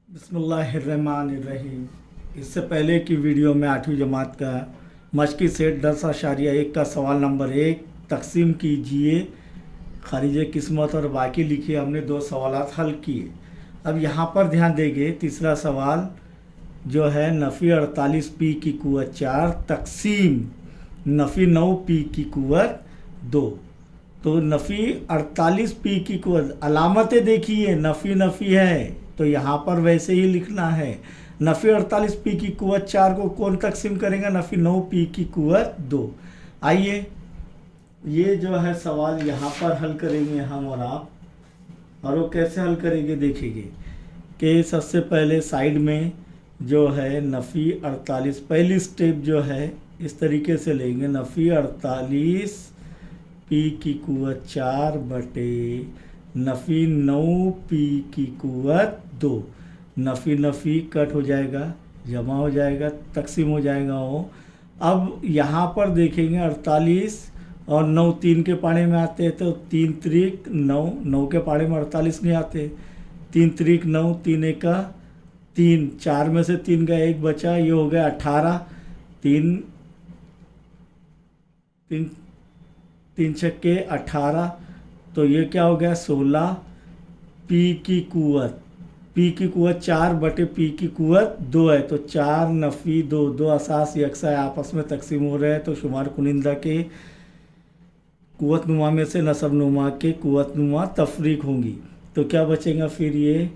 बिस्मिल्लाहिर्रहमानिर्रहीम। इससे पहले की वीडियो में 8वीं जमात का मशक़ी सेट 10.1 का सवाल नंबर 1 तकसीम कीजिए खारिज किस्मत और बाकी लिखिए। हमने 2 सवालात हल किए। अब यहाँ पर ध्यान देंगे तीसरा सवाल जो है नफ़ी 48 पी की कुव्वत 4 तकसीम नफ़ी 9 पी की कुव्वत 2। तो नफ़ी 48 पी की कुव्वत अलामतें देखिए, नफ़ी है तो यहाँ पर वैसे ही लिखना है। नफ़ी 48 पी की कुव्वत 4 को कौन तकसीम करेगा? नफ़ी 9 पी की कुव्वत 2। आइए ये जो है सवाल यहाँ पर हल करेंगे हम और आप। और वो कैसे हल करेंगे देखेंगे कि सबसे पहले साइड में जो है नफ़ी 48 पहली स्टेप जो है इस तरीके से लेंगे। नफ़ी 48 पी की कुव्वत 4 बटे नफ़ी 9 पी की कुव्वत 2। नफ़ी कट हो जाएगा, जमा हो जाएगा, तकसीम हो जाएगा वो। अब यहाँ पर देखेंगे 48 और 9 3 के पाड़े में आते हैं तो 3 त्रिक 9, 9 के पाड़े में 48 नहीं आते। 3 त्रिक 9, 3 एका 3, 4 में से 3 का 1 बचा, ये हो गया 18। 3 छक्के 18, तो ये क्या हो गया 16 पी की कुव्वत। पी की कुव्वत 4 बटे पी की कुव्वत 2 है तो 4 नफ़ी 2, 2 असास यकसा आपस में तकसीम हो रहे हैं तो शुमार कुनिंदा के कुव्वत नुमा में से नसब नुमा के कुव्वत नुमा तफरीक होंगी। तो क्या बचेगा फिर? ये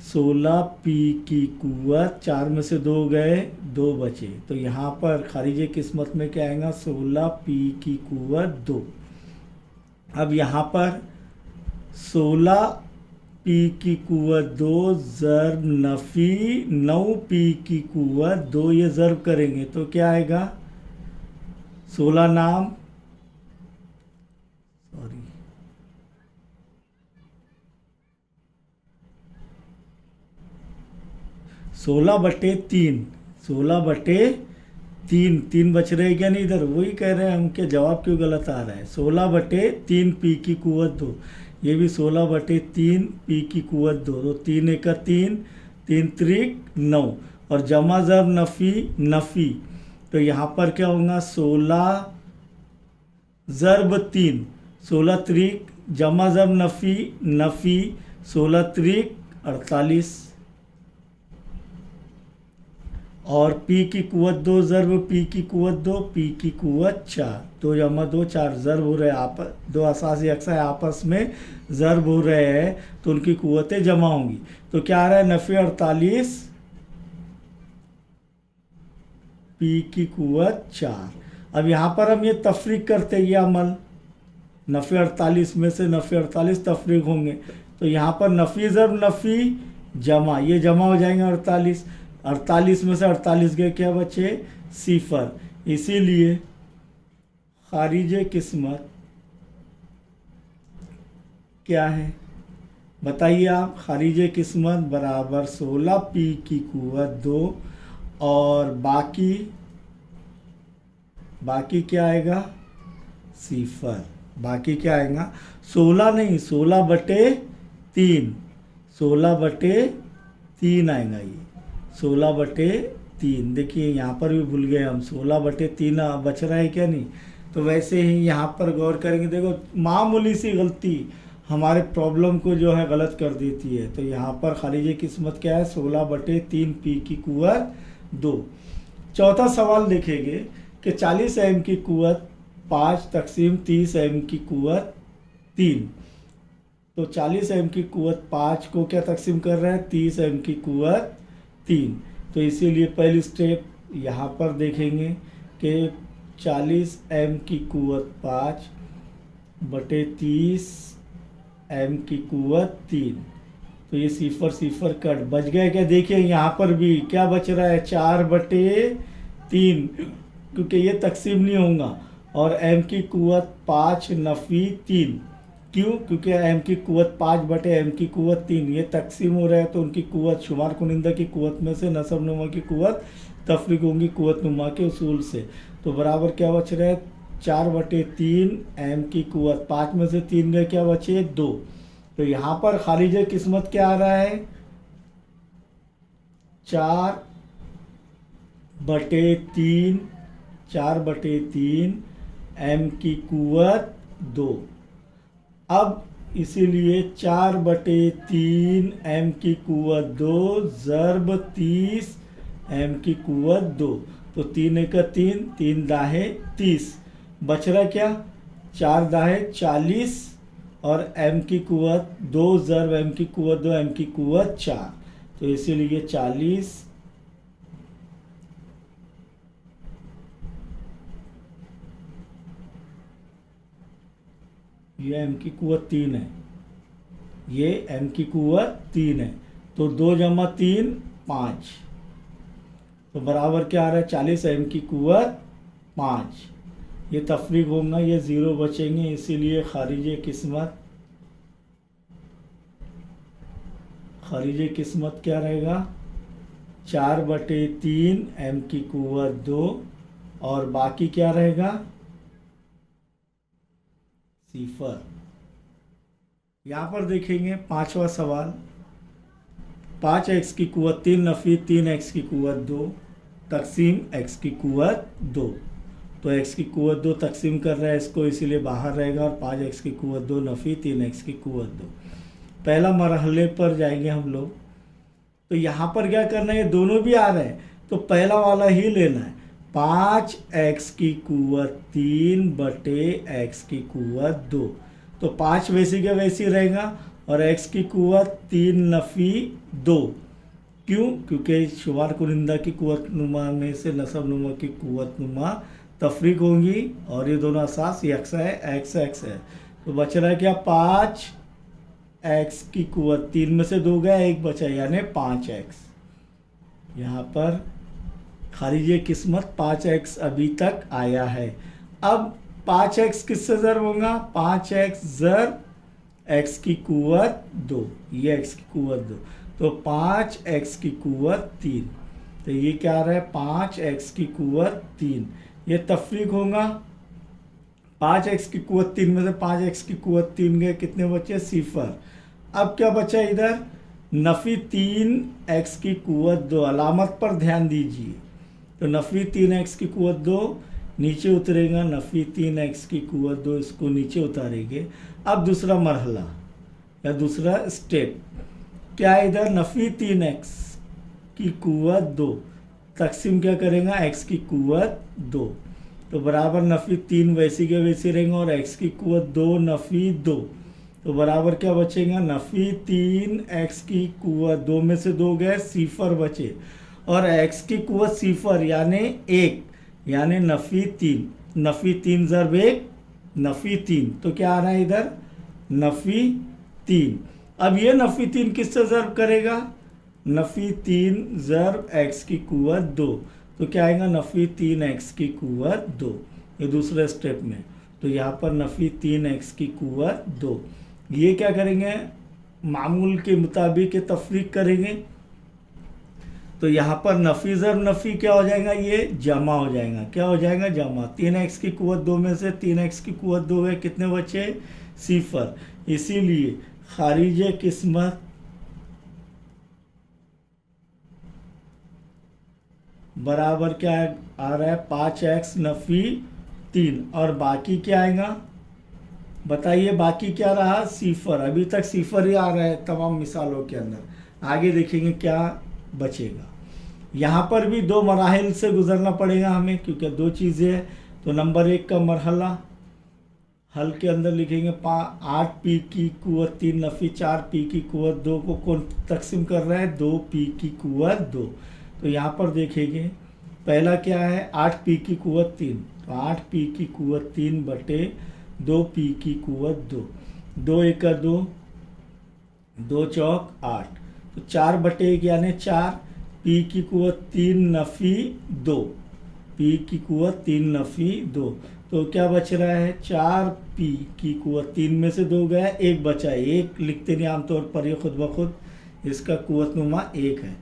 16 पी की कुव्वत 4 में से 2 गए, 2 बचे। तो यहाँ पर खारिज किस्मत में क्या आएगा? 16 पी की कुव्वत 2। अब यहाँ पर 16 पी की कुव्वत 2 ज़र्ब नफ़ी 9 पी की कुव्वत 2, ये ज़र्ब करेंगे तो क्या आएगा? 16 नाम 16 बटे 3, 16 बटे 3, 3 बच रहे क्या नहीं? इधर वही कह रहे हैं हम कि जवाब क्यों गलत आ रहा है। 16 बटे 3 पी की कुव्वत 2, ये भी 16 बटे 3 पी की कुव्वत 2। तो 3 एका 3, 3 त्रिक 9 और जमा ज़र्ब नफ़ी तो यहाँ पर क्या होगा? 16 ज़र्ब 3, 16 त्रिक जमा ज़र्ब नफ़ी 16 त्रिक 48 और पी की कुव्वत 2 ज़र्ब पी की कुव्वत 2, पी की कुव्वत 4, 2 जमा 2 4 ज़र्ब हो रहे हैं आपस, 2 असासी अक्सा आपस में ज़र्ब हो रहे हैं तो उनकी कुव्वतें जमा होंगी। तो क्या आ रहा है? नफ़ी 48 पी की कुव्वत 4। अब यहाँ पर हम ये तफरीक करते हैं, ये अमल नफ़ी 48 में से नफ़ी 48 तफरीक होंगे तो यहाँ पर नफ़ी ज़र्ब नफ़ी जमा, ये जमा हो जाएंगे 48 में से 48 गए, क्या बचे? 0। इसीलिए खारिज किस्मत क्या है बताइए आप? खारिज किस्मत बराबर 16 पी की कुव्वत 2 और बाकी क्या आएगा? 0। बाकी क्या आएगा? 16 नहीं, 16 बटे 3, 16 बटे 3 आएगा। ये 16 बटे 3, देखिए यहाँ पर भी भूल गए हम, 16 बटे 3 बच रहा है क्या नहीं? तो वैसे ही यहाँ पर गौर करेंगे, देखो मामूली सी गलती हमारे प्रॉब्लम को जो है गलत कर देती है। तो यहाँ पर खारिज किस्मत क्या है? 16 बटे 3 पी की कुव्वत 2। चौथा सवाल देखेंगे कि 40 एम की कुव्वत 5 तकसीम 30 एम की कुव्वत 3। तो 40 एम की कुव्वत 5 को क्या तकसीम कर रहा है? 30 एम की कुव्वत 3। तो इसीलिए पहली स्टेप यहाँ पर देखेंगे कि 40 एम की कुव्वत 5 बटे 30 एम की कुव्वत 3। तो ये 0 कट बच गए क्या? देखिए यहाँ पर भी क्या बच रहा है? 4 बटे 3, क्योंकि ये तकसीम नहीं होगा। और एम की कुव्वत 5 नफ़ी 3, क्यों? क्योंकि एम की कुव्वत 5 बटे एम की कुव्वत 3, ये तकसीम हो रहा है तो उनकी कुव्वत शुमार कुनिंदा की कुव्वत में से नसब नुमा की कुव्वत तफरीक होंगी कुव्वत नुमा के उसूल से। तो बराबर क्या बच रहा है? 4 बटे 3 एम की कुव्वत, 5 में से 3 गए, क्या बचे? 2। तो यहाँ पर खारिज किस्मत क्या आ रहा है? 4/3, 4/3 m की कुवत 2। अब इसीलिए 4/3 m की कुवत 2 ज़र्ब 30 m की कुवत 2। तो 3 एक 3, 3 दाहे 30, बच रहा क्या, 4 दाहे 40 और m की कुवत 2 ज़र्ब m की कुवत 2, m की कुवत 4। तो इसीलिए 40 ये m की कुवत 3 है, ये m की कुवत 3 है। तो 2 जमा 3 5, तो बराबर क्या आ रहा है 40 m की कुवत 5। ये तफरीक होगा, ये ज़ीरो बचेंगे, इसीलिए खारिज किस्मत क्या रहेगा, 4/3 m की कुवत 2 और बाकी क्या रहेगा, सिफर। यहाँ पर देखेंगे 5वां सवाल, 5x की कुवत 3 नफ़ी 3x की कुवत 2 तकसीम x की कुवत 2। तो x की कुवत 2 तकसीम कर रहा है इसको, इसीलिए बाहर रहेगा और 5x की कुवत 2 नफ़ी 3x की कुवत 2। पहला मरहले पर जाएंगे हम लोग। तो यहाँ पर क्या करना है, ये दोनों भी आ रहे हैं तो पहला वाला ही लेना है। 5x की कुवत 3/x की कुवत 2। तो 5 वैसी का वैसी रहेगा और x की कुवत 3 नफ़ी 2। क्यों, क्योंकि शुमार कुनिंदा की कुवत नुमा में से नसब नुमा की कुवत नुमा तफरीक होंगी और ये दोनों असास यकसा है, x है। तो बच रहा है क्या, 5x की कुवत 3 में से 2 गया, 1 बचा यानी 5x। यहाँ पर खारिज किस्मत 5x अभी तक आया है। अब 5x किससे ज़र्ब होगा, 5x ज़र्ब x की कुवत 2, ये x की कुवत 2। तो 5x की कुवत 3, तो ये क्या आ रहा है 5x की कुवत 3। ये तफरीक होगा, 5x की कुवत 3 में से 5x की कुवत 3 गए, कितने बचे, सिफर। अब क्या बचा इधर, नफ़ी 3x की कुवत 2, अलामत पर ध्यान दीजिए। तो नफ़ी 3x की कुवत 2 नीचे उतरेगा, नफ़ी 3x की कुवत 2 इसको नीचे उतारेंगे। अब दूसरा मरहला या दूसरा स्टेप क्या है, इधर नफ़ी 3x की कुवत 2 तकसीम क्या करेगा, x की कुवत 2। तो बराबर नफ़ी 3 वैसी के वैसी रहेंगे और x की कुवत 2 नफ़ी 2। तो बराबर क्या बचेगा, नफ़ी 3x की कुवत 2 में से 2 गए, सिफर बचे और x की कुवत सिफर यानी 1, यानी नफ़ी 3, नफ़ी 3 ज़र्ब 1 नफ़ी 3। तो क्या आ रहा है इधर, नफ़ी 3। अब ये नफ़ी 3 किससे ज़र्ब करेगा, नफ़ी 3 ज़र्ब x की कुवत 2। तो क्या आएगा, नफ़ी 3x की कुवत 2, ये दूसरे स्टेप में। तो यहाँ पर नफ़ी 3x की कुवत 2, ये क्या करेंगे, मामूल के मुताबिक तफरीक करेंगे। तो यहाँ पर नफ़ी ज़र्ब नफ़ी क्या हो जाएगा, ये जमा हो जाएगा। क्या हो जाएगा, जमा। 3x की कुवत 2 में से 3x की कुवत 2 है, कितने बचे, सिफर। इसीलिए खारिज किस्मत बराबर क्या आ रहा है, 5x नफ़ी 3 और बाकी क्या आएगा, बताइए बाकी क्या रहा, सिफर। अभी तक सिफर ही आ रहा है तमाम मिसालों के अंदर, आगे देखेंगे क्या बचेगा। यहाँ पर भी 2 मराहिल से गुज़रना पड़ेगा हमें, क्योंकि 2 चीज़ें हैं। तो नंबर 1 का मरहला हल के अंदर लिखेंगे, 8p की कुवत 3 नफ़ी 4p की कुवत 2 को कौन तकसीम कर रहा है, 2p की कुवत 2। तो यहाँ पर देखेंगे पहला क्या है, 8p की कुवत 3, तो 8p की कुवत 3/2p की कुवत 2, 2 एक 2, 2 चौक 8, तो 4/1 यानी 4, p की कुवत 3 नफ़ी 2, p की कुवत 3 नफ़ी 2। तो क्या बच रहा है, 4p की कुवत 3 में से 2 गया, 1 बचा है, 1 लिखते नहीं आमतौर पर, ये खुद ब खुद इसका कुवत नुमा 1 है।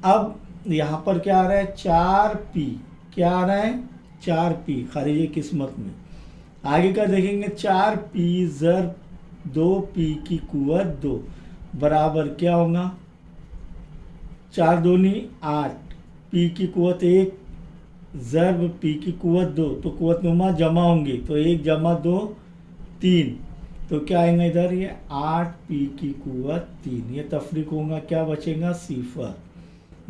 अब यहाँ पर क्या आ रहा है, 4p, क्या आ रहा है, 4p खारिज किस्मत में। आगे का देखेंगे, 4p ज़र्ब 2p की कुवत 2 बराबर क्या होगा, 4 दूनी 8, पी की कुवत 1 ज़र्ब पी की कुवत 2, तो कुवत नुमा जमा होंगी, तो 1 जमा 2 3, तो क्या आएगा इधर ये 8 पी की कुवत 3, ये तफरीक होगा, क्या बचेगा सिफर।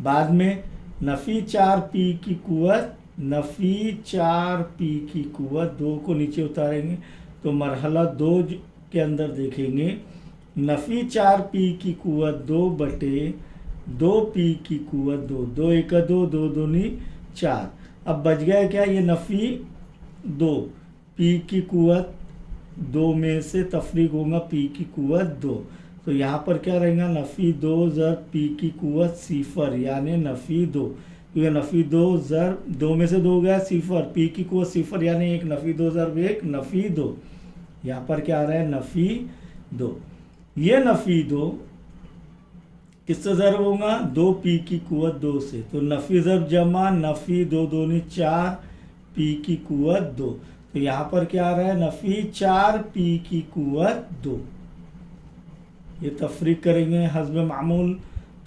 बाद में नफ़ी 4 पी की कुवत, नफ़ी 4 पी की कुवत 2 को नीचे उतारेंगे तो मरहला 2 के अंदर देखेंगे नफ़ी 4 पी की कुवत 2 बटे 2 पी की कुवत 2, 2 एक 2, 2 दूनी 4। अब बच गया क्या, ये नफ़ी 2 पी की कुवत 2 में से तफरीक होगा पी की कुवत 2, तो यहाँ पर क्या रहेगा नफ़ी 2 ज़र्ब पी की कुवत सिफर, यानी नफ़ी 2, क्योंकि नफ़ी 2 ज़र्ब 2 में से 2 गया सिफर, पी की कुवत सिफर यानी 1, नफ़ी 2 ज़र्ब 1 नफ़ी 2, यहाँ पर क्या आ रहा है नफ़ी 2। ये नफ़ी 2 किससे ज़र्ब होगा, 2 पी की कुवत 2 से, तो नफ़ी ज़र्ब जमा नफ़ी 2 दूनी 4 पी की कुवत 2, तो यहाँ पर क्या आ रहा है नफ़ी 4 पी की कुवत 2। ये तफरीक करेंगे हस्ब मामूल,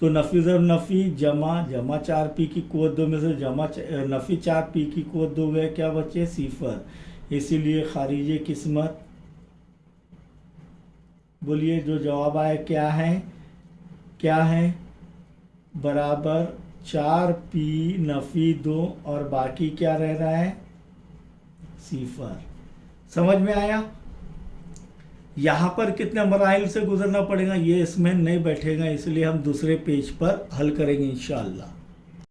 तो नफ़ी ज़र्ब नफ़ी जमा जमा 4 पी की कुवत 2 में से जमा नफ़ी 4 पी की कुवत 2 गए, क्या बचे सिफर, इसीलिए खारिज किस्मत। बोलिए जो जवाब आया क्या है बराबर 4 पी नफ़ी 2 और बाकी क्या रह रहा है सिफर। समझ में आया। यहाँ पर कितने मराहिल से गुजरना पड़ेगा ये इसमें नहीं बैठेगा, इसलिए हम दूसरे पेज पर हल करेंगे इंशाअल्लाह।